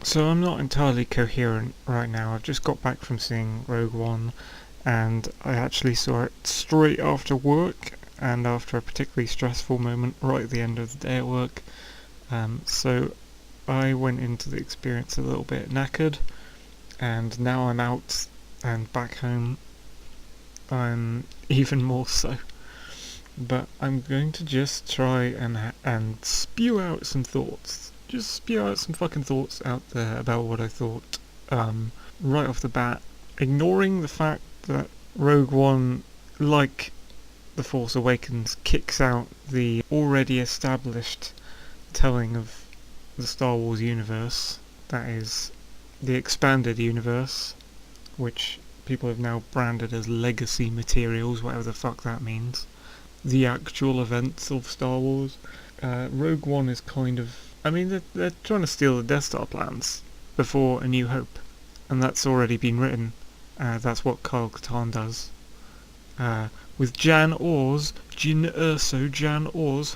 So I'm not entirely coherent right now. I've just got back from seeing Rogue One, and I actually saw it straight after work and after a particularly stressful moment right at the end of the day at work. So I went into the experience a little bit knackered, and now I'm out and back home. I'm even more so. But I'm going to just try and spew out some thoughts. Just spew out some fucking thoughts out there about what I thought. Right off the bat, ignoring the fact that Rogue One, like The Force Awakens, kicks out the already established telling of the Star Wars universe. That is the expanded universe, which people have now branded as legacy materials, whatever the fuck that means. The actual events of Star Wars. Rogue One is kind of... I mean, they're trying to steal the Death Star plans before A New Hope, and that's already been written. That's what Kyle Katarn does. With Jan Ors, Jyn Erso, Jan Ors,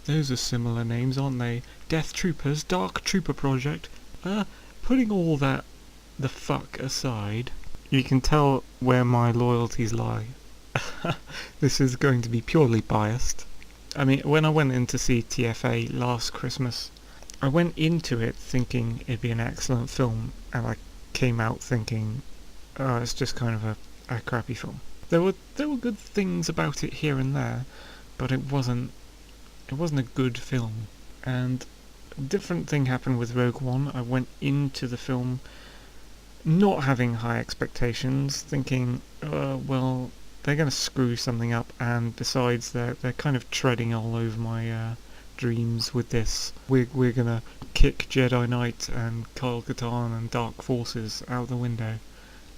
those are similar names, aren't they? Death Troopers, Dark Trooper Project. Putting all that the fuck aside, you can tell where my loyalties lie. This is going to be purely biased. I mean, when I went in to see TFA last Christmas, I went into it thinking it'd be an excellent film, and I came out thinking, oh, it's just kind of a crappy film. There were good things about it here and there, but it wasn't a good film. And a different thing happened with Rogue One. I went into the film not having high expectations, thinking, well, they're going to screw something up, and besides, they're kind of treading all over my dreams with this. We're going to kick Jedi Knight and Kyle Katarn and Dark Forces out the window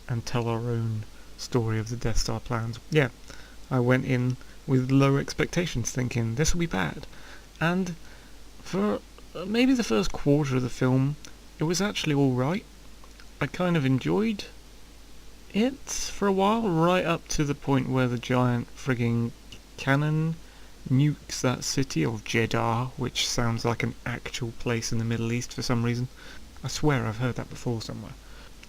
and tell our own story of the Death Star plans. Yeah, I went in with low expectations, thinking this will be bad. And for maybe the first quarter of the film, it was actually alright. I kind of enjoyed it for a while, right up to the point where the giant frigging cannon nukes that city of Jeddah, which sounds like an actual place in the Middle East for some reason. I swear I've heard that before somewhere.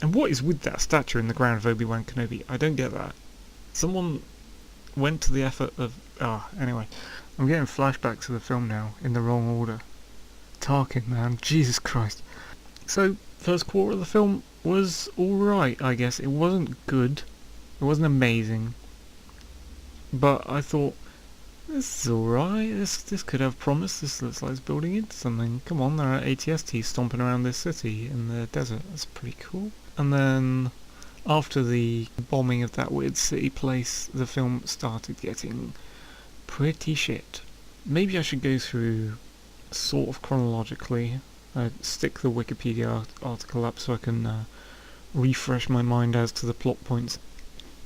And what is with that statue in the ground of Obi-Wan Kenobi? I don't get that. Someone went to the effort of... anyway. I'm getting flashbacks of the film now, in the wrong order. Tarkin, man. Jesus Christ. So, first quarter of the film was alright, I guess. It wasn't good. It wasn't amazing. But I thought, this is alright. This could have promise. This looks like it's building into something. Come on, there are ATSTs stomping around this city in the desert. That's pretty cool. And then, after the bombing of that weird city place, the film started getting pretty shit. Maybe I should go through sort of chronologically. Stick the Wikipedia article up so I can refresh my mind as to the plot points.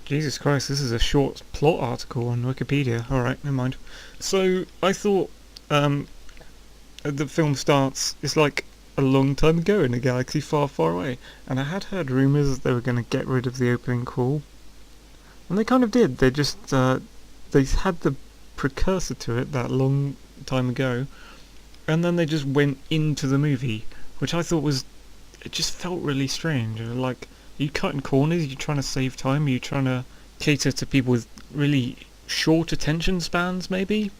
Jesus Christ, this is a short plot article on Wikipedia. Alright, never mind. So, I thought the film starts, it's like a long time ago in a galaxy far, far away. And I had heard rumours that they were going to get rid of the opening crawl. And they kind of did. They just, they had the precursor to it that long time ago. And then they just went into the movie, which I thought was... It just felt really strange. Like, are you cutting corners? Are you trying to save time? Are you trying to cater to people with really short attention spans, maybe?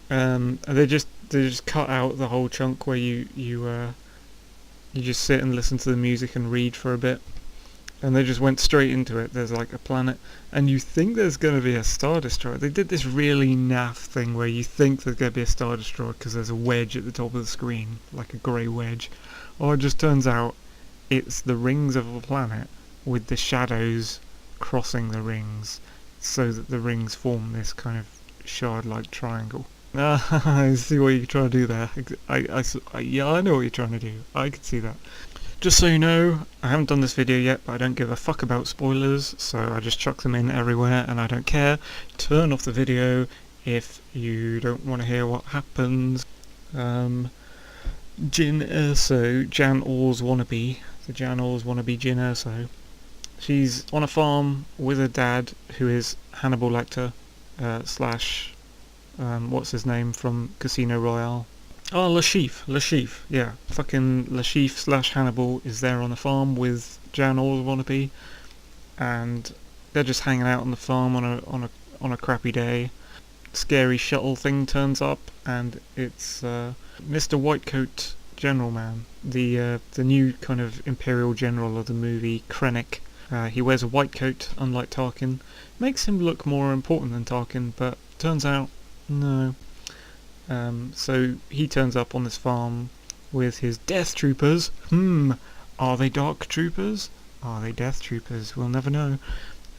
They just cut out the whole chunk where you just sit and listen to the music and read for a bit. And they just went straight into it. There's like a planet, and you think there's going to be a Star Destroyer. They did this really naff thing where you think there's going to be a Star Destroyer because there's a wedge at the top of the screen, like a grey wedge. Or it just turns out it's the rings of a planet with the shadows crossing the rings so that the rings form this kind of shard-like triangle. I see what you're trying to do there. Yeah, I know what you're trying to do. I can see that. Just so you know, I haven't done this video yet, but I don't give a fuck about spoilers, so I just chuck them in everywhere and I don't care. Turn off the video if you don't want to hear what happens. Jyn Erso, Jan Or's wannabe, the Jan Or's wannabe Jyn Erso. She's on a farm with her dad, who is Hannibal Lecter, slash, what's his name from Casino Royale. Oh, Lashif, yeah. Fucking Lashif slash Hannibal is there on the farm with Jan Orr wannabe, and they're just hanging out on the farm on a crappy day. Scary shuttle thing turns up, and it's Mr. Whitecoat General Man, the new kind of Imperial General of the movie, Krennic. He wears a white coat, unlike Tarkin. Makes him look more important than Tarkin, but turns out, no. So he turns up on this farm with his Death Troopers. Are they Dark Troopers? Are they Death Troopers? We'll never know.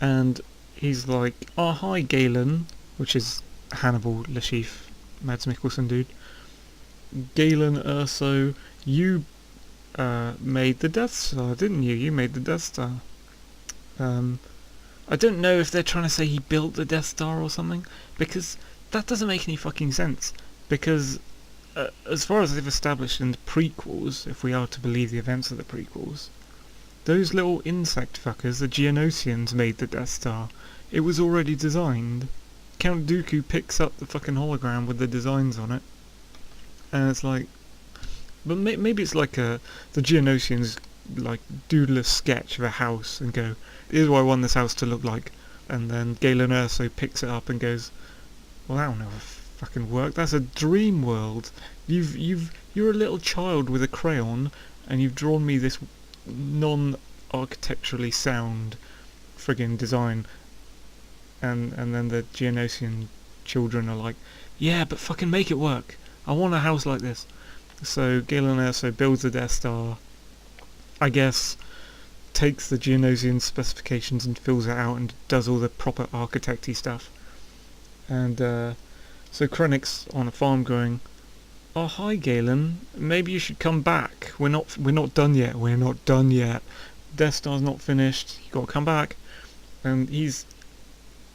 And he's like, "Oh, hi, Galen," which is Hannibal Lashif, Mads Mikkelsen dude. "Galen Erso, you made the Death Star, didn't you? You made the Death Star." I don't know if they're trying to say he built the Death Star or something, because that doesn't make any fucking sense. Because as far as they've established in the prequels, if we are to believe the events of the prequels, those little insect fuckers, the Geonosians, made the Death Star. It was already designed. Count Dooku picks up the fucking hologram with the designs on it, and it's like, but maybe it's like the Geonosians like doodle a sketch of a house and go, "Here's what I want this house to look like," and then Galen Erso picks it up and goes, "Well, that'll never fucking work. That's a dream world. You're a little child with a crayon, and you've drawn me this non-architecturally sound friggin' design." And then the Geonosian children are like, "Yeah, but fucking make it work. I want a house like this." So Galen Erso builds the Death Star, I guess, takes the Geonosian specifications and fills it out and does all the proper architect-y stuff. And so Krennic's on a farm going, "Oh, hi, Galen. Maybe you should come back. We're not done yet. We're not done yet. Death Star's not finished. You gotta come back." And he's,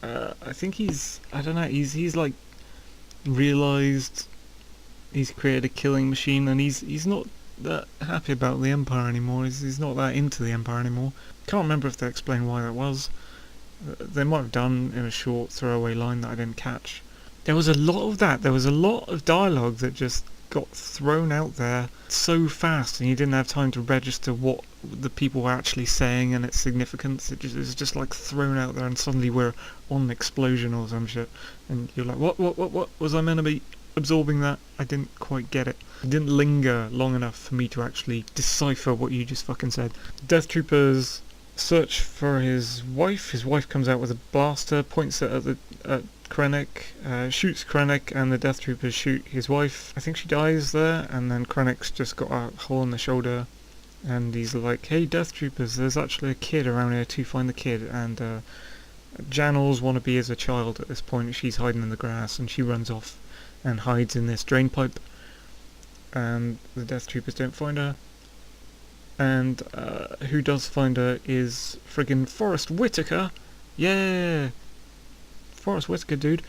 I think he's, I don't know. He's like realised he's created a killing machine, and he's not that happy about the Empire anymore. He's not that into the Empire anymore. Can't remember if they explain why that was. They might have done in a short throwaway line that I didn't catch. There was a lot of that. There was a lot of dialogue that just got thrown out there so fast, and you didn't have time to register what the people were actually saying and its significance. It was just like thrown out there, and suddenly we're on an explosion or some shit, and you're like, what was I meant to be absorbing that? I didn't quite get it. It didn't linger long enough for me to actually decipher what you just fucking said. Death Troopers search for his wife. His wife comes out with a blaster, points it at Krennic, shoots Krennic, and the Death Troopers shoot his wife. I think she dies there, and then Krennic's just got a hole in the shoulder, and he's like, "Hey, Death Troopers, there's actually a kid around here to find the kid." And Jan Orr's wannabe is a child at this point. She's hiding in the grass, and she runs off and hides in this drain pipe, and the Death Troopers don't find her. And who does find her is friggin' Forrest Whitaker. Yeah, Forrest Whitaker, dude.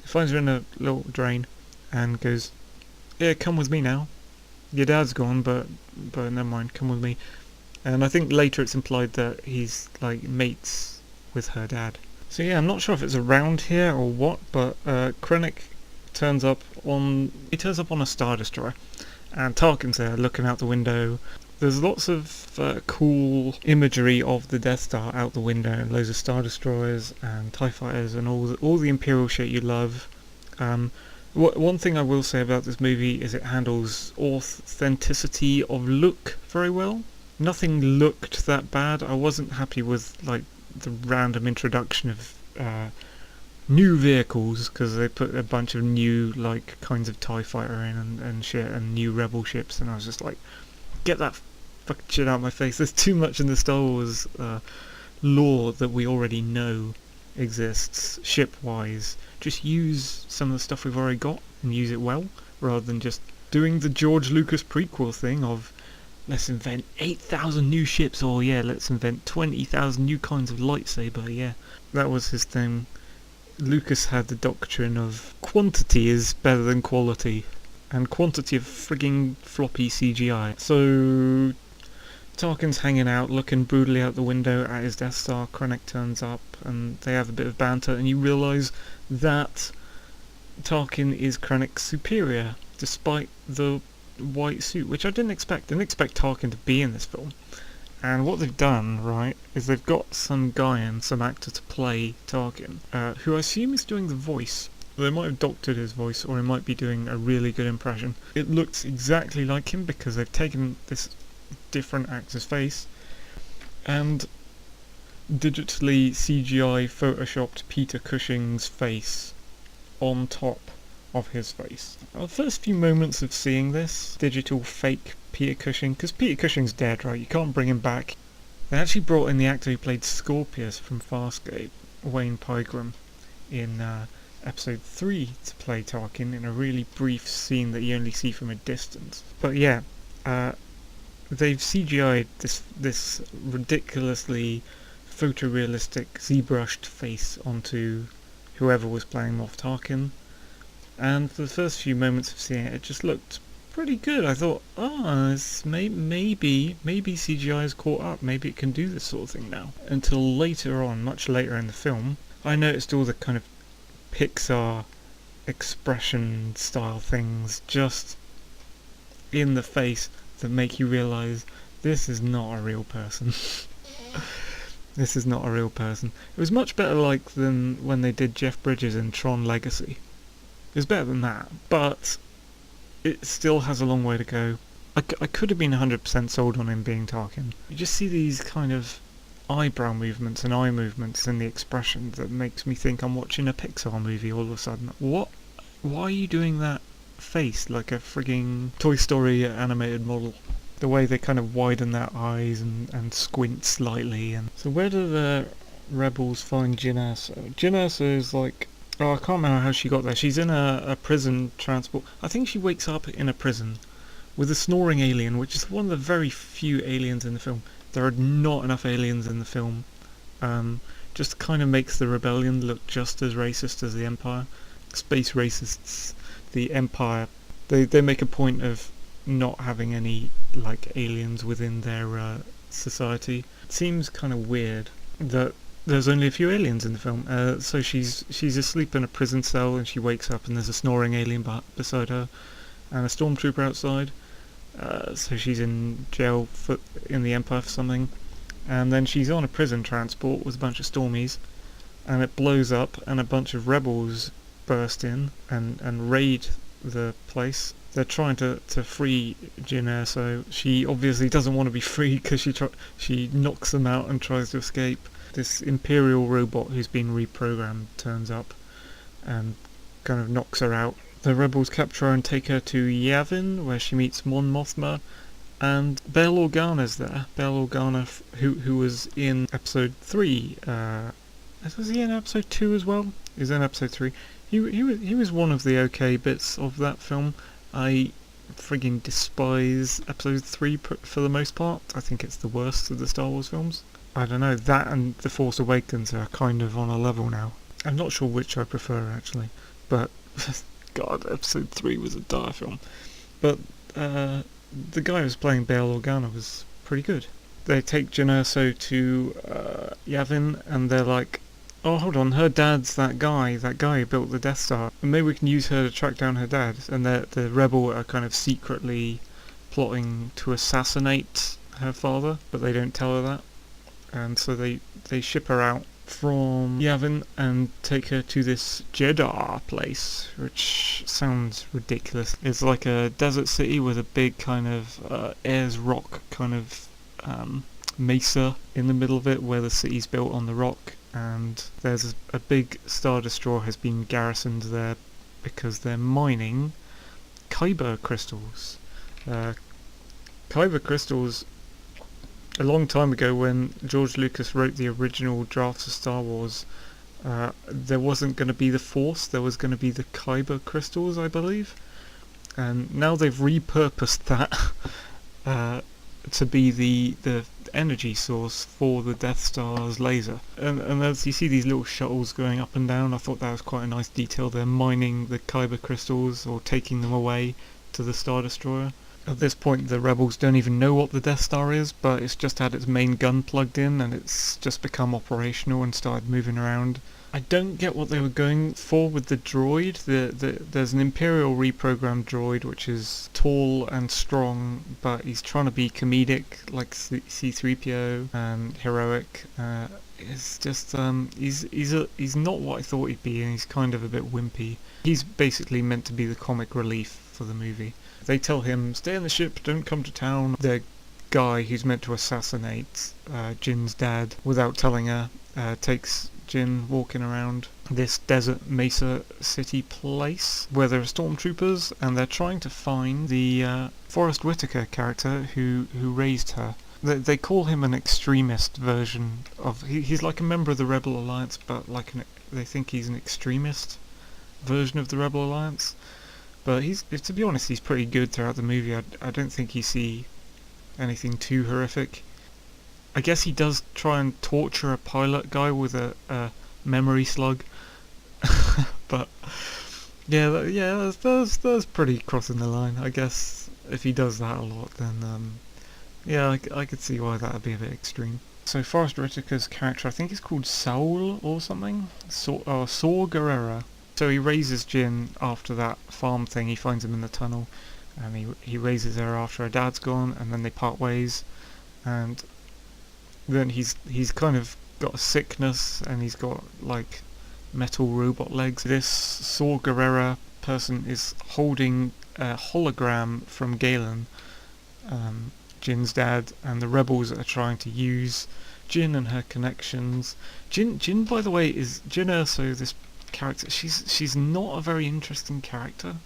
Finds her in a little drain and goes, "Yeah, come with me now. Your dad's gone, but never mind, come with me." And I think later it's implied that he's like mates with her dad. So yeah, I'm not sure if it's around here or what, but Krennic turns up on a Star Destroyer, and Tarkin's there looking out the window. There's lots of cool imagery of the Death Star out the window, and loads of Star Destroyers and TIE Fighters and all the Imperial shit you love. One thing I will say about this movie is it handles authenticity of look very well. Nothing looked that bad. I wasn't happy with like the random introduction of new vehicles, because they put a bunch of new like kinds of TIE Fighter in and shit, and new Rebel ships, and I was just like, get that fucking shit out of my face. There's too much in the Star Wars lore that we already know exists ship-wise. Just use some of the stuff we've already got and use it well, rather than just doing the George Lucas prequel thing of, let's invent 8,000 new ships, or yeah, let's invent 20,000 new kinds of lightsaber. Yeah, that was his thing. Lucas had the doctrine of quantity is better than quality, and quantity of frigging floppy CGI. So Tarkin's hanging out, looking brutally out the window at his Death Star. Krennic turns up, and they have a bit of banter, and you realise that Tarkin is Krennic's superior. despite the white suit, which I didn't expect. I didn't expect Tarkin to be in this film. And what they've done, right, is they've got some guy in, some actor to play Tarkin, who I assume is doing the voice. They might have doctored his voice, or he might be doing a really good impression. It looks exactly like him because they've taken this different actor's face and digitally CGI photoshopped Peter Cushing's face on top of his face. The first few moments of seeing this digital fake Peter Cushing, because Peter Cushing's dead, right? You can't bring him back. They actually brought in the actor who played Scorpius from Farscape, Wayne Pygram, in episode 3 to play Tarkin in a really brief scene that you only see from a distance. But yeah, they've CGI'd this ridiculously photorealistic ZBrushed face onto whoever was playing Moff Tarkin, and for the first few moments of seeing it, it just looked pretty good. I thought, maybe CGI has caught up, maybe it can do this sort of thing now. Until later on, much later in the film, I noticed all the kind of Pixar expression style things just in the face that make you realise this is not a real person. This is not a real person. It was much better than when they did Jeff Bridges in Tron Legacy. It was better than that, but it still has a long way to go. I could have been 100% sold on him being Tarkin. You just see these kind of eyebrow movements and eye movements in the expression that makes me think I'm watching a Pixar movie all of a sudden. What? Why are you doing that face like a frigging Toy Story animated model? The way they kind of widen their eyes and squint slightly. And so where do the rebels find Jyn Erso? Jyn Erso is like... Oh, I can't remember how she got there. She's in a prison transport. I think she wakes up in a prison with a snoring alien, which is one of the very few aliens in the film. There are not enough aliens in the film. Just kind of makes the rebellion look just as racist as the Empire. Space racists, the Empire, they make a point of not having any aliens within their society. It seems kind of weird that there's only a few aliens in the film. So she's asleep in a prison cell and she wakes up and there's a snoring alien beside her and a stormtrooper outside. So she's in jail in the Empire for something. And then she's on a prison transport with a bunch of Stormies, and it blows up and a bunch of rebels burst in and raid the place. They're trying to free Jyn Erso. She obviously doesn't want to be freed because she knocks them out and tries to escape. This Imperial robot who's been reprogrammed turns up and kind of knocks her out. The rebels capture her and take her to Yavin, where she meets Mon Mothma, and Bail Organa's there. Bail Organa, who was in episode 3. Was he in episode 2 as well? He was in episode 3. He was one of the okay bits of that film. I frigging despise episode 3 for the most part. I think it's the worst of the Star Wars films. I don't know, that and The Force Awakens are kind of on a level now. I'm not sure which I prefer actually, but God, episode 3 was a dire film. But the guy who was playing Bail Organa was pretty good. They take Jyn Erso to Yavin and they're like, oh, hold on, her dad's that guy who built the Death Star. And maybe we can use her to track down her dad. And the rebel are kind of secretly plotting to assassinate her father, but they don't tell her that. And so they ship her out from Yavin and take her to this Jeddah place, which sounds ridiculous. It's like a desert city with a big kind of Ayers Rock kind of mesa in the middle of it where the city's built on the rock, and there's a big Star Destroyer has been garrisoned there because they're mining Kyber crystals. Kyber crystals, a long time ago when George Lucas wrote the original drafts of Star Wars, there wasn't going to be the Force, there was going to be the Kyber crystals, I believe. And now they've repurposed that to be the energy source for the Death Star's laser. And as you see these little shuttles going up and down, I thought that was quite a nice detail. They're mining the Kyber crystals or taking them away to the Star Destroyer. At this point the rebels don't even know what the Death Star is, but it's just had its main gun plugged in and it's just become operational and started moving around I don't get what they were going for with the droid. There's an Imperial reprogrammed droid which is tall and strong, but he's trying to be comedic like C-3PO and heroic. It's just he's not what I thought he'd be, and he's kind of a bit wimpy. He's basically meant to be the comic relief for the movie. They tell him, stay in the ship, don't come to town. The guy who's meant to assassinate Jin's dad without telling her takes Jin walking around this desert mesa city place where there are stormtroopers, and they're trying to find the Forrest Whitaker character who raised her. They call him an extremist version of... He's like a member of the Rebel Alliance, but like they think he's an extremist version of the Rebel Alliance. But to be honest, he's pretty good throughout the movie. I don't think you see anything too horrific. I guess he does try and torture a pilot guy with a memory slug. But yeah, that's pretty crossing the line. I guess if he does that a lot, then yeah, I could see why that would be a bit extreme. So Forrest Whitaker's character, I think he's called Saul or something? Saw Gerrera. So he raises Jin after that farm thing. He finds him in the tunnel, and he raises her after her dad's gone, and then they part ways. And then he's kind of got a sickness, and he's got like metal robot legs. This Saw Gerrera person is holding a hologram from Galen, Jin's dad, and the rebels are trying to use Jin and her connections. Jin, by the way, is Jin Erso, this character. She's not a very interesting character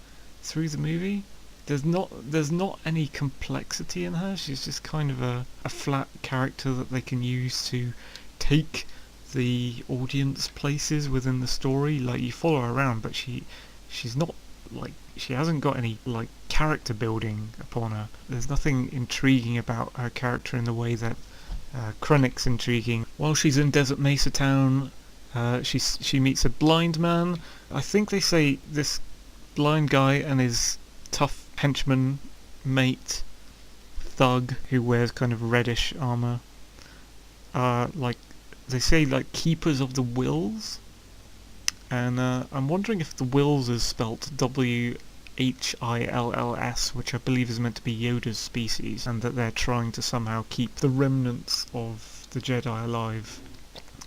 through the movie. There's not any complexity in her. She's just kind of a flat character that they can use to take the audience places within the story. Like, you follow her around, but she's not like, she hasn't got any like character building upon her. There's nothing intriguing about her character in the way that Krennic's intriguing. While she's in Desert Mesa Town, she meets a blind man. I think they say this blind guy and his tough henchman mate thug who wears kind of reddish armor are like, they say, like keepers of the wills, and I'm wondering if the wills is spelt WHILLS, which I believe is meant to be Yoda's species, and that they're trying to somehow keep the remnants of the Jedi alive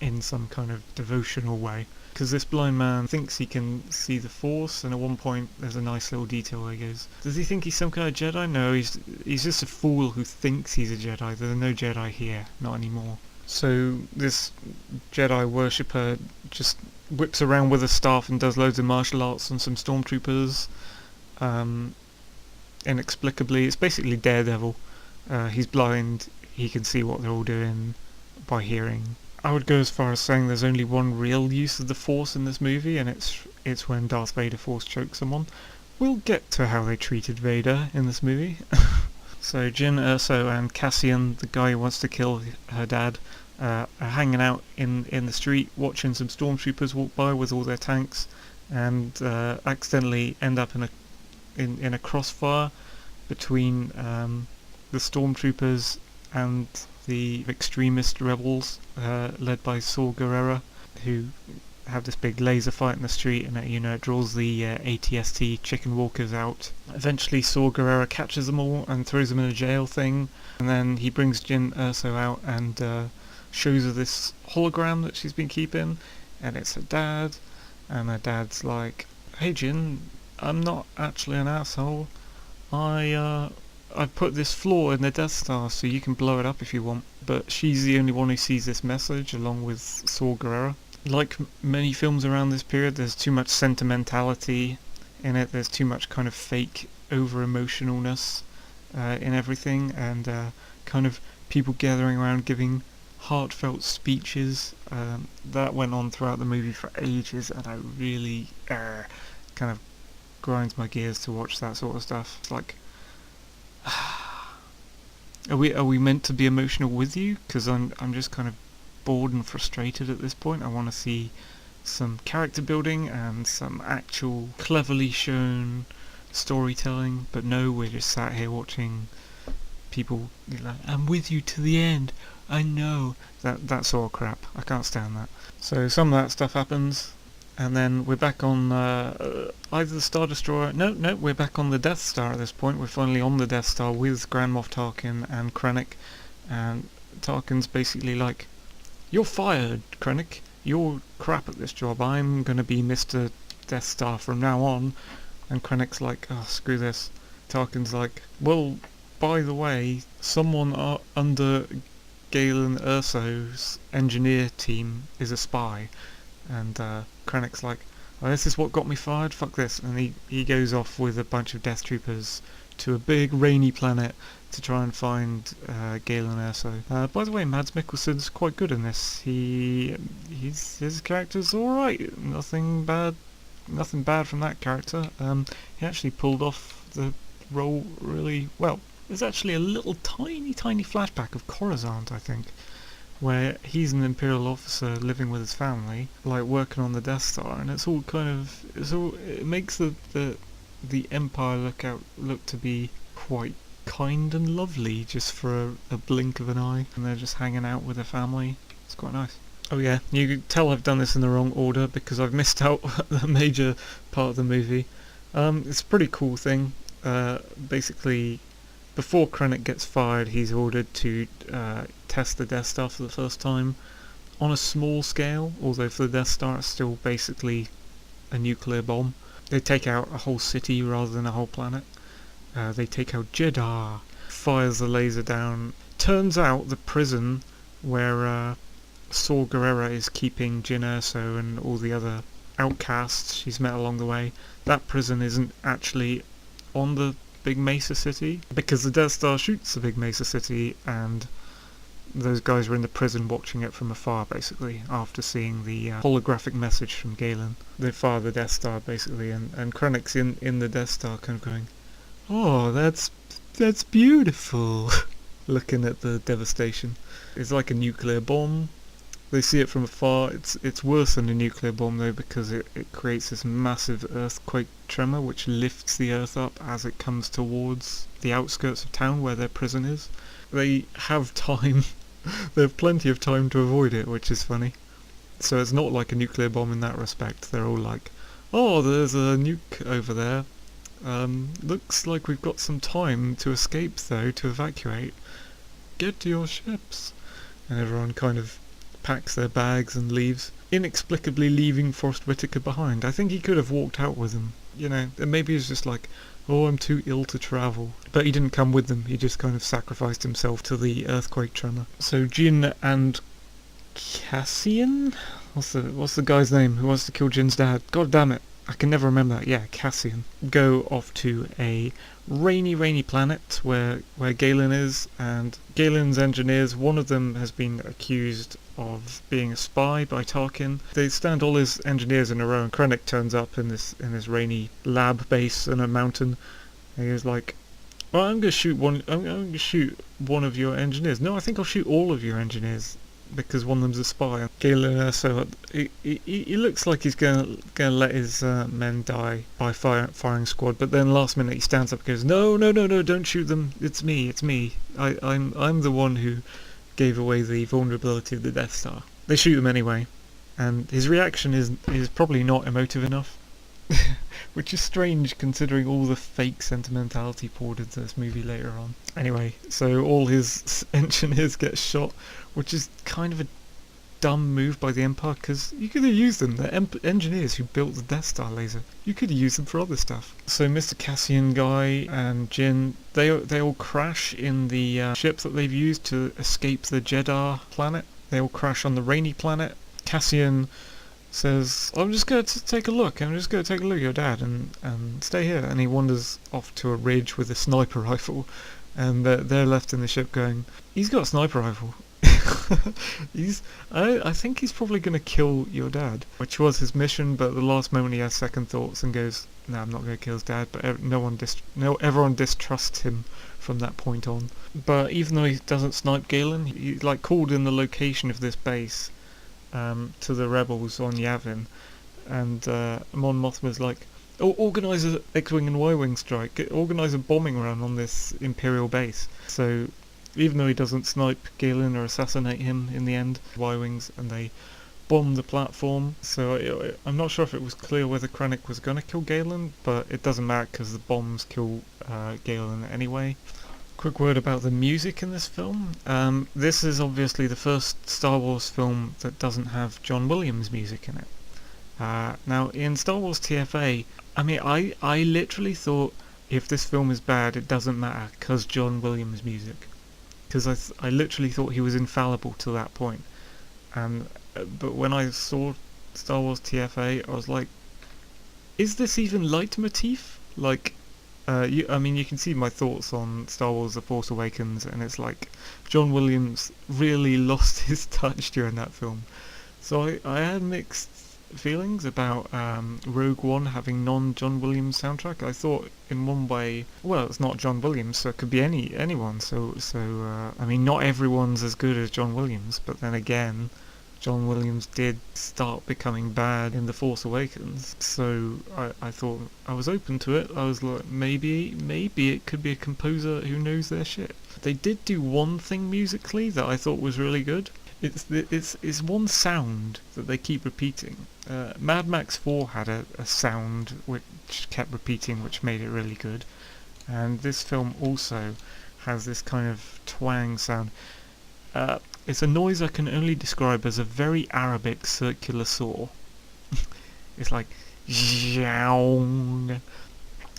in some kind of devotional way. Because this blind man thinks he can see the Force, and at one point there's a nice little detail where he goes, does he think he's some kind of Jedi? No, he's just a fool who thinks he's a Jedi. There are no Jedi here, not anymore. So this Jedi worshipper just whips around with a staff and does loads of martial arts on some stormtroopers. Inexplicably, it's basically Daredevil. He's blind, he can see what they're all doing by hearing. I would go as far as saying there's only one real use of the Force in this movie, and it's when Darth Vader Force chokes someone. We'll get to how they treated Vader in this movie. So Jyn Erso and Cassian, the guy who wants to kill her dad, are hanging out in the street watching some stormtroopers walk by with all their tanks, and accidentally end up in a crossfire between the stormtroopers and the extremist rebels led by Saw Gerrera, who have this big laser fight in the street, and it draws the ATST chicken walkers out. Eventually Saw Gerrera catches them all and throws them in a jail thing, and then he brings Jyn Erso out and shows her this hologram that she's been keeping, and it's her dad, and her dad's like, hey Jyn, I'm not actually an asshole. I've put this flaw in the Death Star so you can blow it up if you want. But she's the only one who sees this message, along with Saw Gerrera. Like many films around this period, there's too much sentimentality in it. There's too much kind of fake over-emotionalness in everything, and kind of people gathering around giving heartfelt speeches. That went on throughout the movie for ages, and I really kind of grinds my gears to watch that sort of stuff. It's like, are we meant to be emotional with you? Because I'm just kind of bored and frustrated at this point. I want to see some character building and some actual cleverly shown storytelling, but no, we're just sat here watching people like, I'm with you to the end, I know. That sort of crap. I can't stand that. So some of that stuff happens, and then we're back on either the Star Destroyer. No, we're back on the Death Star at this point. We're finally on the Death Star with Grand Moff Tarkin and Krennic, and Tarkin's basically like, "You're fired, Krennic. You're crap at this job. I'm gonna be Mr. Death Star from now on." And Krennic's like, "Oh, screw this." Tarkin's like, "Well, by the way, someone under Galen Erso's engineer team is a spy." And Krennic's like, "Oh, this is what got me fired? Fuck this." And he goes off with a bunch of Death Troopers to a big rainy planet to try and find Galen Erso. By the way, Mads Mikkelsen's quite good in this. His character's alright. Nothing bad from that character. He actually pulled off the role really well. There's actually a little tiny flashback of Coruscant, I think, where he's an Imperial officer living with his family, like working on the Death Star, and it makes the Empire look to be quite kind and lovely just for a blink of an eye, and they're just hanging out with their family. It's quite nice. Oh yeah, you can tell I've done this in the wrong order because I've missed out the major part of the movie. It's a pretty cool thing. Basically, before Krennic gets fired, he's ordered to test the Death Star for the first time on a small scale, although for the Death Star it's still basically a nuclear bomb. They take out a whole city rather than a whole planet. They take out Jeddah, fires the laser down. Turns out the prison where Saw Gerrera is keeping Jyn Erso and all the other outcasts she's met along the way, that prison isn't actually on the big Mesa City, because the Death Star shoots the big Mesa City, and those guys were in the prison watching it from afar, basically, after seeing the holographic message from Galen. They fire the Death Star, basically, and Krennic's in the Death Star kind of going, "Oh, that's beautiful," looking at the devastation. It's like a nuclear bomb. They see it from afar. It's worse than a nuclear bomb though, because it creates this massive earthquake tremor which lifts the earth up as it comes towards the outskirts of town where their prison is. They have time. They have plenty of time to avoid it, which is funny. So it's not like a nuclear bomb in that respect. They're all like, "Oh, there's a nuke over there. Looks like we've got some time to escape though, to evacuate. Get to your ships." And everyone kind of packs their bags and leaves, inexplicably leaving Forrest Whitaker behind. I think he could have walked out with them, and maybe he's just like, "Oh, I'm too ill to travel." But he didn't come with them, he just kind of sacrificed himself to the earthquake tremor. So Jyn and Cassian? What's the guy's name who wants to kill Jyn's dad? God damn it, I can never remember that. Yeah, Cassian. Go off to a rainy planet where Galen is, and Galen's engineers, one of them has been accused of being a spy by Tarkin. They stand all his engineers in a row, and Krennic turns up in this rainy lab base in a mountain, and he was like, "Well, I'm gonna shoot one of your engineers. No, I think I'll shoot all of your engineers, because one of them's a spy." Galen, so he looks like he's gonna let his men die by firing squad, but then last minute he stands up and goes, No, don't shoot them. It's me. I'm the one who gave away the vulnerability of the Death Star. They shoot him anyway, and his reaction is probably not emotive enough, which is strange considering all the fake sentimentality poured into this movie later on. Anyway, so all his engineers get shot, which is kind of a dumb move by the Empire, because you could have used them. They're engineers who built the Death Star laser. You could have used them for other stuff. So Mr. Cassian guy and Jyn, they all crash in the ship that they've used to escape the Jeddah planet. They all crash on the rainy planet. Cassian says, "I'm just going to take a look. I'm just going to take a look at your dad and stay here." And he wanders off to a ridge with a sniper rifle, and they're left in the ship going, "He's got a sniper rifle." I think he's probably going to kill your dad, which was his mission, but at the last moment he has second thoughts and goes, "No, I'm not going to kill his dad." But everyone distrusts him from that point on. But even though he doesn't snipe Galen, he called in the location of this base to the rebels on Yavin, and Mon Mothma's like, organise a X-wing and Y-wing strike. Organise a bombing run on this Imperial base. So even though he doesn't snipe Galen or assassinate him in the end, Y-wings, and they bomb the platform. So I'm not sure if it was clear whether Krennic was going to kill Galen, but it doesn't matter because the bombs kill Galen anyway. Quick word about the music in this film. This is obviously the first Star Wars film that doesn't have John Williams music in it. Now, in Star Wars TFA, I mean, I literally thought if this film is bad, it doesn't matter because John Williams music. Because I literally thought he was infallible to that point. And but when I saw Star Wars TFA, I was like, is this even leitmotif? Like, I mean, you can see my thoughts on Star Wars The Force Awakens, and it's like John Williams really lost his touch during that film. So I had mixed feelings about Rogue One having non-John Williams soundtrack. I thought in one way, well, it's not John Williams, so it could be anyone. So I mean, not everyone's as good as John Williams, but then again, John Williams did start becoming bad in The Force Awakens, so I thought I was open to it. I was like, maybe it could be a composer who knows their shit. They did do one thing musically that I thought was really good. It's one sound that they keep repeating. Mad Max 4 had a sound which kept repeating, which made it really good. And this film also has this kind of twang sound. It's a noise I can only describe as a very Arabic circular saw. It's like zhong.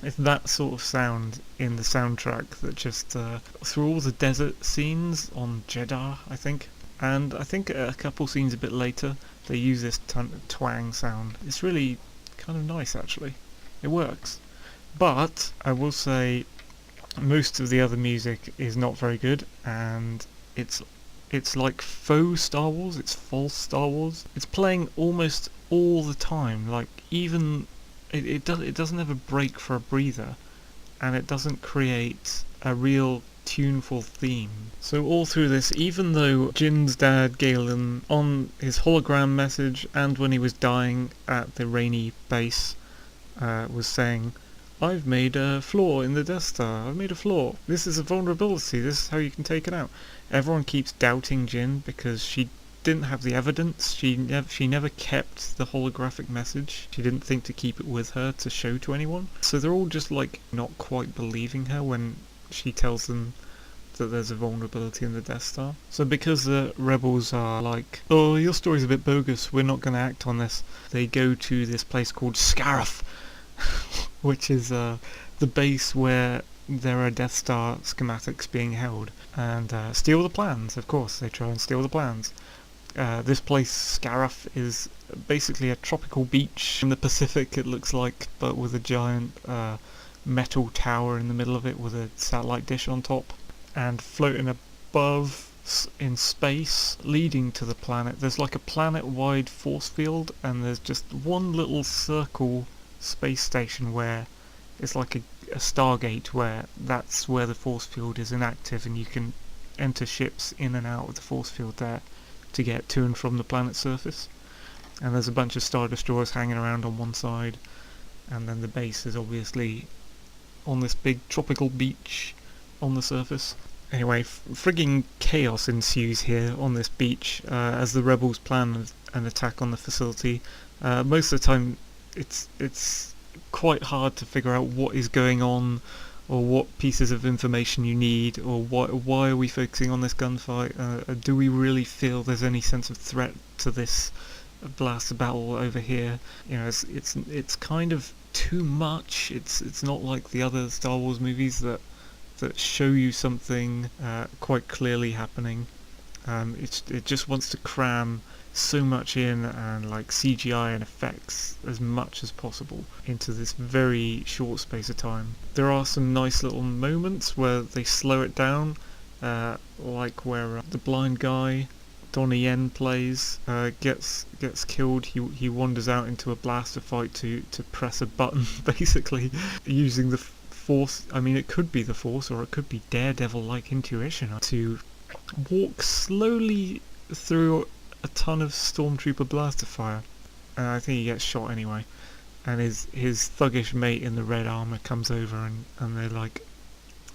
It's that sort of sound in the soundtrack that just through all the desert scenes on Jeddah, I think, and I think a couple scenes a bit later, they use this twang sound. It's really kind of nice, actually. It works. But I will say most of the other music is not very good, and it's like faux Star Wars, it's false Star Wars. It's playing almost all the time, like even it doesn't have a break for a breather, and it doesn't create a real tuneful theme. So all through this, even though Jin's dad Galen, on his hologram message and when he was dying at the Rainy base, was saying, I've made a flaw in the Death Star. I've made a flaw. This is a vulnerability. This is how you can take it out. Everyone keeps doubting Jin because she didn't have the evidence. She never kept the holographic message. She didn't think to keep it with her to show to anyone. So they're all just like not quite believing her when she tells them that there's a vulnerability in the Death Star. So because the rebels are like, oh, your story's a bit bogus, we're not going to act on this, they go to this place called Scarif, which is the base where there are Death Star schematics being held, and steal the plans. Of course, they try and steal the plans. This place, Scarif, is basically a tropical beach in the Pacific, it looks like, but with a giant metal tower in the middle of it with a satellite dish on top, and floating above in space, leading to the planet, there's like a planet-wide force field, and there's just one little circle space station where it's like a Stargate, where that's where the force field is inactive, and you can enter ships in and out of the force field there to get to and from the planet's surface. And there's a bunch of Star Destroyers hanging around on one side, and then the base is obviously on this big tropical beach on the surface. Anyway, frigging chaos ensues here on this beach as the rebels plan an attack on the facility. Most of the time it's quite hard to figure out what is going on, or what pieces of information you need, or why are we focusing on this gunfight. Do we really feel there's any sense of threat to this blaster battle over here? You know, it's kind of too much. It's not like the other Star Wars movies that show you something quite clearly happening. It just wants to cram so much in, and like CGI and effects as much as possible into this very short space of time. There are some nice little moments where they slow it down, like where the blind guy Donnie Yen plays gets killed. He wanders out into a blaster fight to press a button, basically using the Force. I mean, it could be the Force, or it could be Daredevil-like intuition to walk slowly through a ton of stormtrooper blaster fire. I think he gets shot anyway. and his thuggish mate in the red armor comes over, and they're like,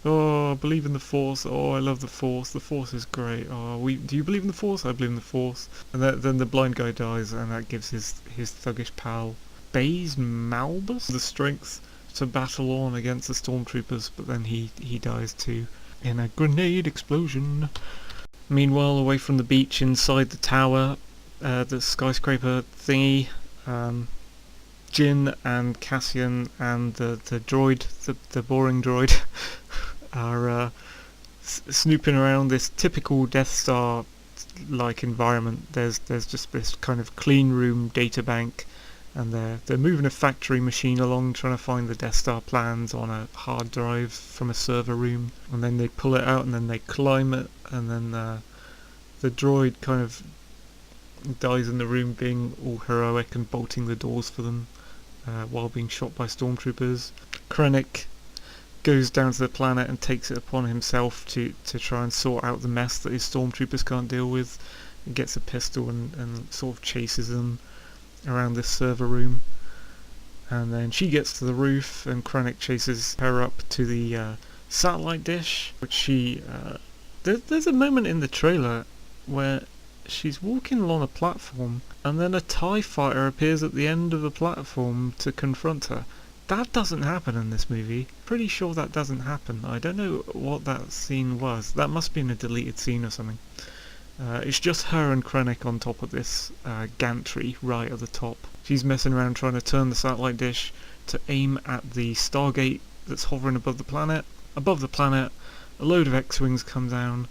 "Oh, I believe in the Force. Oh, I love the Force. The Force is great. Oh, do you believe in the Force? I believe in the Force." And then the blind guy dies, and that gives his thuggish pal Baze Malbus the strength to battle on against the stormtroopers, but then he dies too in a grenade explosion. Meanwhile, away from the beach inside the tower, the skyscraper thingy, Jin and Cassian and the droid, the boring droid, are snooping around this typical Death Star like environment. There's just this kind of clean room data bank, and they're moving a factory machine along trying to find the Death Star plans on a hard drive from a server room, and then they pull it out and then they climb it, and then the droid kind of dies in the room being all heroic and bolting the doors for them while being shot by stormtroopers. Krennic goes down to the planet and takes it upon himself to try and sort out the mess that his stormtroopers can't deal with. He gets a pistol and sort of chases them around this server room. And then she gets to the roof, and Krennic chases her up to the satellite dish, which she... there's a moment in the trailer where she's walking along a platform, and then a TIE fighter appears at the end of the platform to confront her. That doesn't happen in this movie. Pretty sure that doesn't happen. I don't know what that scene was. That must be in a deleted scene or something. It's just her and Krennic on top of this gantry right at the top. She's messing around trying to turn the satellite dish to aim at the Stargate that's hovering above the planet. Above the planet, a load of X-Wings come down,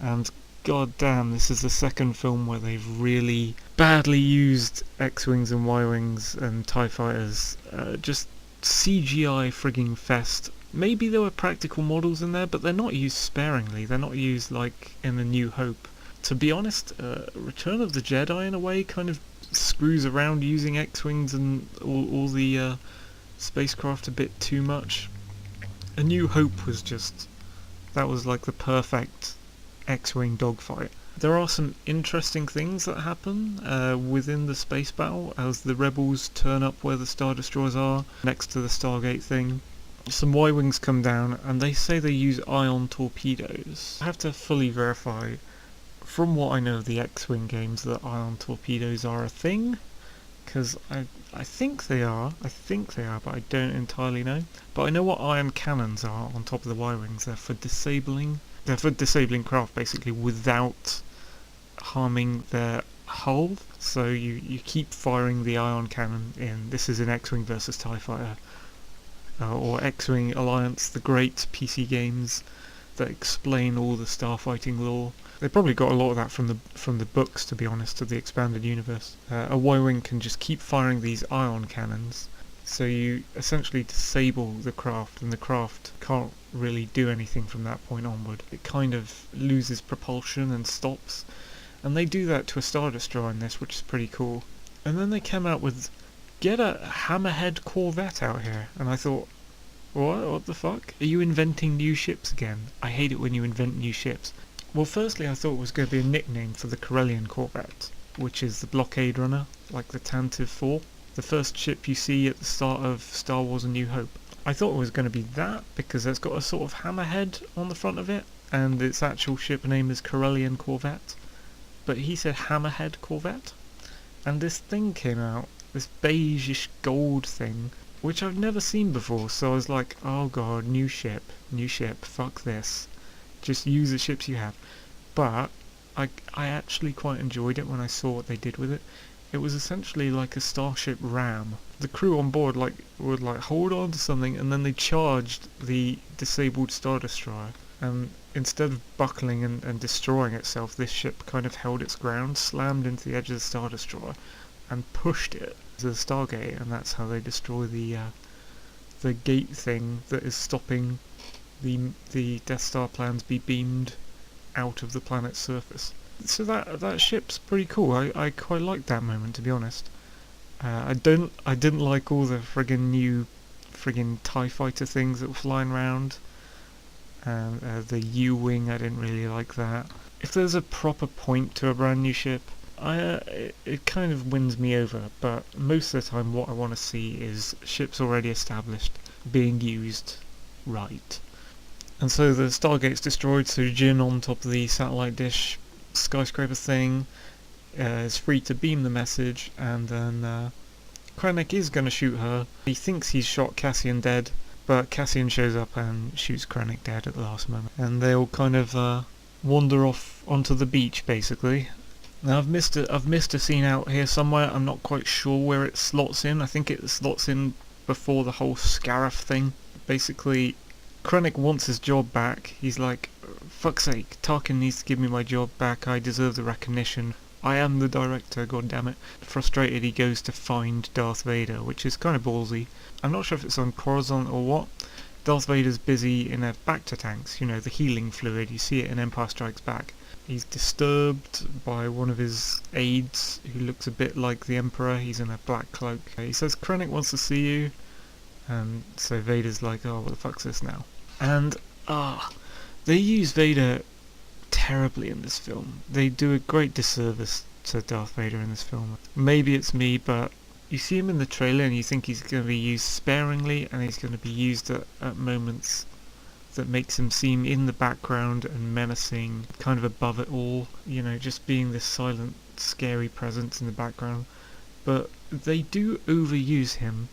and god damn, this is the second film where they've really badly used X-Wings and Y-Wings and TIE fighters. Just CGI frigging fest. Maybe there were practical models in there, but they're not used sparingly. They're not used like in A New Hope. To be honest, Return of the Jedi in a way kind of screws around using X-Wings and all the spacecraft a bit too much. A New Hope was just... that was like the perfect X-Wing dogfight. There are some interesting things that happen within the space battle as the rebels turn up where the Star Destroyers are, next to the Stargate thing. Some Y-Wings come down, and they say they use ion torpedoes. I have to fully verify, from what I know of the X-Wing games, that ion torpedoes are a thing, because I think they are, but I don't entirely know. But I know what ion cannons are on top of the Y-Wings. They're for disabling craft, basically, without harming their hull. So you keep firing the ion cannon in. This is an X-Wing versus TIE Fighter, or X-Wing Alliance, the great PC games that explain all the starfighting lore. They probably got a lot of that from the books, to be honest, of the expanded universe. A Y-Wing can just keep firing these ion cannons, so you essentially disable the craft, and the craft can't really do anything from that point onward. It kind of loses propulsion and stops, and they do that to a Star Destroyer in this, which is pretty cool. And then they came out with, get a Hammerhead Corvette out here, and I thought, what the fuck? Are you inventing new ships again? I hate it when you invent new ships. Well, firstly, I thought it was going to be a nickname for the Corellian Corvette, which is the blockade runner, like the Tantive 4, the first ship you see at the start of Star Wars A New Hope. I thought it was going to be that, because it's got a sort of hammerhead on the front of it, and its actual ship name is Corellian Corvette. But he said Hammerhead Corvette, and this thing came out, this beigeish gold thing, which I've never seen before, so I was like, oh god, new ship, fuck this. Just use the ships you have. But I actually quite enjoyed it when I saw what they did with it. It was essentially like a starship ram. The crew on board would hold on to something, and then they charged the disabled Star Destroyer. And instead of buckling and destroying itself, this ship kind of held its ground, slammed into the edge of the Star Destroyer, and pushed it to the Stargate, and that's how they destroy the gate thing that is stopping the Death Star plans be beamed out of the planet's surface. So that ship's pretty cool. I quite liked that moment, to be honest. I didn't like all the new TIE fighter things that were flying around. The U-Wing, I didn't really like that. If there's a proper point to a brand new ship, it kind of wins me over, but most of the time what I want to see is ships already established being used right. And so the Stargate's destroyed, so Jin on top of the satellite dish skyscraper thing is free to beam the message, and then Krennic is going to shoot her. He thinks he's shot Cassian dead, but Cassian shows up and shoots Krennic dead at the last moment. And they all kind of wander off onto the beach, basically. Now I've missed a scene out here somewhere. I'm not quite sure where it slots in. I think it slots in before the whole Scarif thing. Basically, Krennic wants his job back. He's like, fuck's sake, Tarkin needs to give me my job back. I deserve the recognition. I am the director, goddammit. Frustrated, he goes to find Darth Vader, which is kind of ballsy. I'm not sure if it's on Coruscant or what. Darth Vader's busy in a bacta tanks, you know, the healing fluid. You see it in Empire Strikes Back. He's disturbed by one of his aides, who looks a bit like the Emperor. He's in a black cloak. He says, Krennic wants to see you. And so Vader's like, oh, what the fuck's this now? And, they use Vader terribly in this film. They do a great disservice to Darth Vader in this film. Maybe it's me, but you see him in the trailer and you think he's going to be used sparingly, and he's going to be used at moments that makes him seem in the background and menacing, kind of above it all, you know, just being this silent, scary presence in the background. But they do overuse him,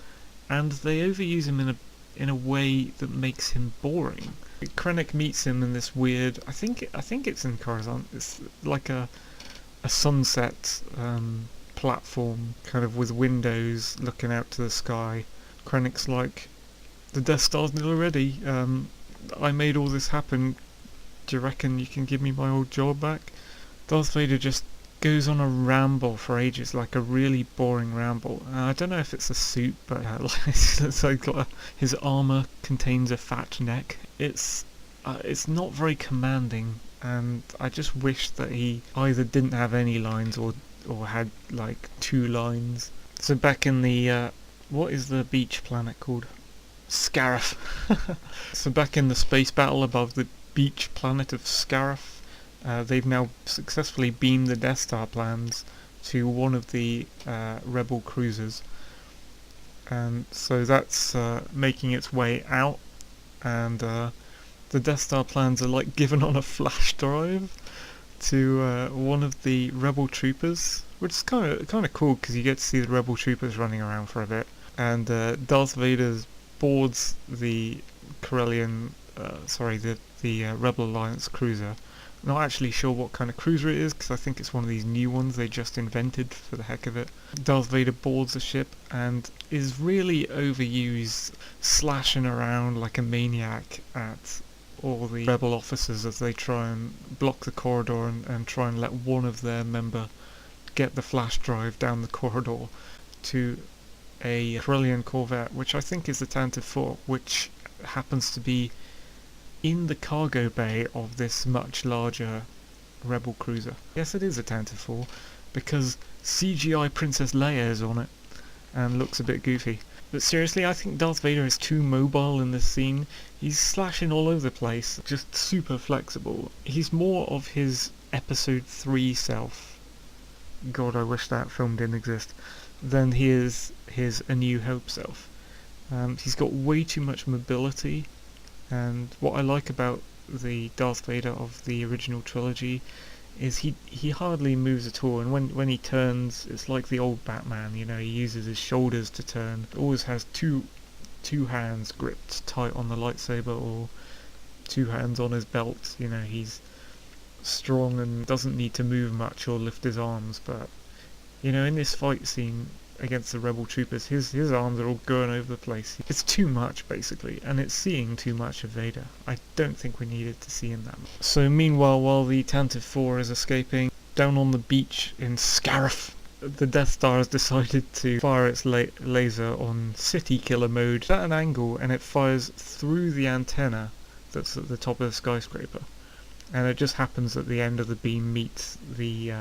and they overuse him in a way that makes him boring. Krennic meets him in this weird, I think it's in Coruscant, it's like a sunset platform, kind of with windows looking out to the sky. Krennic's like, the Death Star's nearly ready, I made all this happen, do you reckon you can give me my old job back? Darth Vader just goes on a ramble for ages, like a really boring ramble. I don't know if it's a suit, but it's like his armour contains a fat neck. It's not very commanding, and I just wish that he either didn't have any lines or had like 2 lines. So back in the what is the beach planet called? Scarif. So back in the space battle above the beach planet of Scarif, they've now successfully beamed the Death Star plans to one of the rebel cruisers, and so that's making its way out, and the Death Star plans are like given on a flash drive to one of the rebel troopers, which is kind of cool because you get to see the rebel troopers running around for a bit, and Darth Vader boards the Corellian, the Rebel Alliance cruiser. Not actually sure what kind of cruiser it is, because I think it's one of these new ones they just invented for the heck of it. Darth Vader boards the ship and is really overused, slashing around like a maniac at all the rebel officers as they try and block the corridor and try and let one of their member get the flash drive down the corridor to a Corellian corvette, which I think is the Tantive 4, which happens to be in the cargo bay of this much larger rebel cruiser. Yes, it is a Tantive 4, because CGI Princess Leia is on it, and looks a bit goofy. But seriously, I think Darth Vader is too mobile in this scene. He's slashing all over the place, just super flexible. He's more of his Episode 3 self. God, I wish that film didn't exist. Than he is his A New Hope self. He's got way too much mobility, and what I like about the Darth Vader of the original trilogy is he hardly moves at all, and when he turns, it's like the old Batman, you know, he uses his shoulders to turn, always has two hands gripped tight on the lightsaber, or 2 hands on his belt, you know, he's strong and doesn't need to move much or lift his arms, but you know, in this fight scene against the rebel troopers, his arms are all going over the place. It's too much, basically, and it's seeing too much of Vader. I don't think we needed to see him that much. So meanwhile, while the Tantive 4 is escaping, down on the beach in Scarif, the Death Star has decided to fire its laser on city killer mode at an angle, and it fires through the antenna that's at the top of the skyscraper. And it just happens that the end of the beam meets the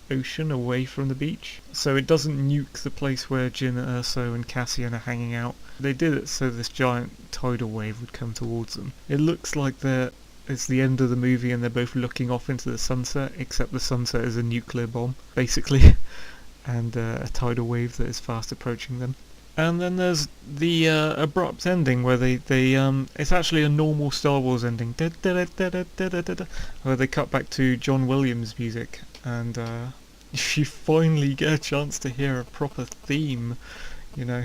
ocean away from the beach, so it doesn't nuke the place where Jin, Erso and Cassian are hanging out. They did it so this giant tidal wave would come towards them. It looks like they're it's the end of the movie and they're both looking off into the sunset, except the sunset is a nuclear bomb, basically, and a tidal wave that is fast approaching them. And then there's the abrupt ending where they it's actually a normal Star Wars ending, where they cut back to John Williams music, and you finally get a chance to hear a proper theme. You know,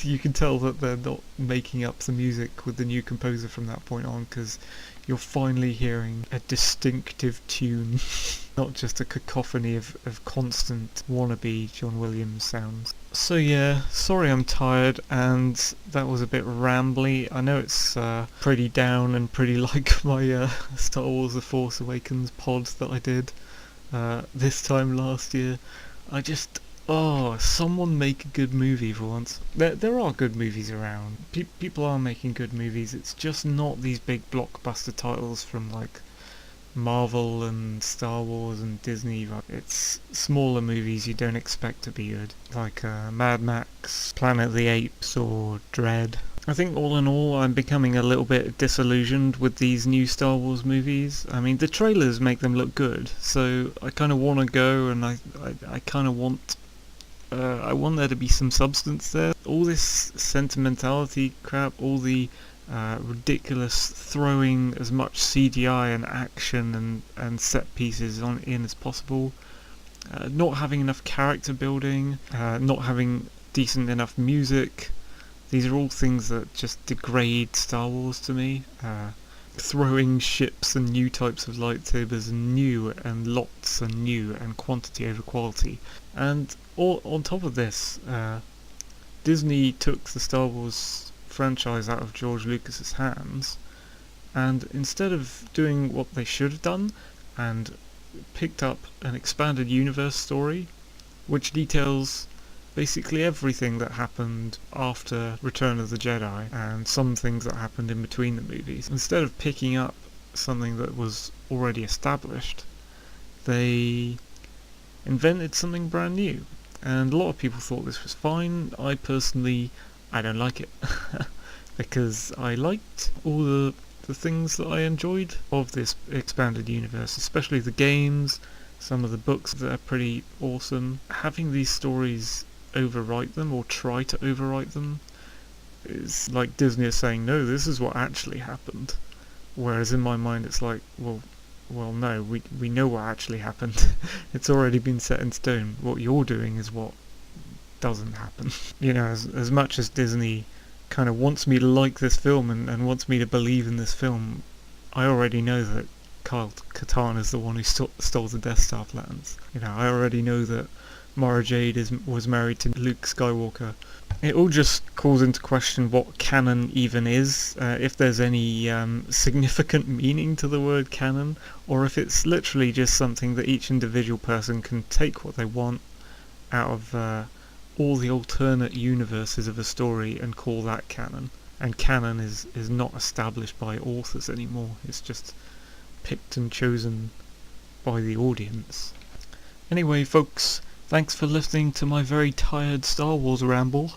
you can tell that they're not making up the music with the new composer from that point on, because you're finally hearing a distinctive tune, not just a cacophony of constant wannabe John Williams sounds. So yeah, sorry I'm tired and that was a bit rambly. I know it's pretty down and pretty like my Star Wars The Force Awakens pod that I did this time last year. Someone make a good movie for once. There are good movies around. People are making good movies. It's just not these big blockbuster titles from like Marvel and Star Wars and Disney. It's smaller movies you don't expect to be good, like Mad Max, Planet of the Apes, or Dread. I think all in all, I'm becoming a little bit disillusioned with these new Star Wars movies. I mean, the trailers make them look good, so I kind of want to go, and I kind of want. I want there to be some substance there. All this sentimentality crap, all the ridiculous throwing as much CGI and action and set pieces in as possible, not having enough character building, not having decent enough music. These are all things that just degrade Star Wars to me. Throwing ships and new types of lightsabers and new and lots and new and quantity over quality. And all, on top of this, Disney took the Star Wars franchise out of George Lucas's hands, and instead of doing what they should have done and picked up an expanded universe story which details basically everything that happened after Return of the Jedi and some things that happened in between the movies, instead of picking up something that was already established, they invented something brand new. And a lot of people thought this was fine. I personally, I don't like it. Because I liked all the things that I enjoyed of this expanded universe, especially the games, some of the books that are pretty awesome. Having these stories overwrite them or try to overwrite them is like Disney is saying, no, this is what actually happened. Whereas in my mind it's like, well no, we know what actually happened. It's already been set in stone. What you're doing is what doesn't happen. You know, as much as Disney kind of wants me to like this film and wants me to believe in this film, I already know that Kyle Katarn is the one who stole the Death Star plans. You know, I already know that Mara Jade was married to Luke Skywalker. It all just calls into question what canon even is, if there's any significant meaning to the word canon, or if it's literally just something that each individual person can take what they want out of all the alternate universes of a story and call that canon. And canon is not established by authors anymore, it's just picked and chosen by the audience. Anyway folks, thanks for listening to my very tired Star Wars ramble.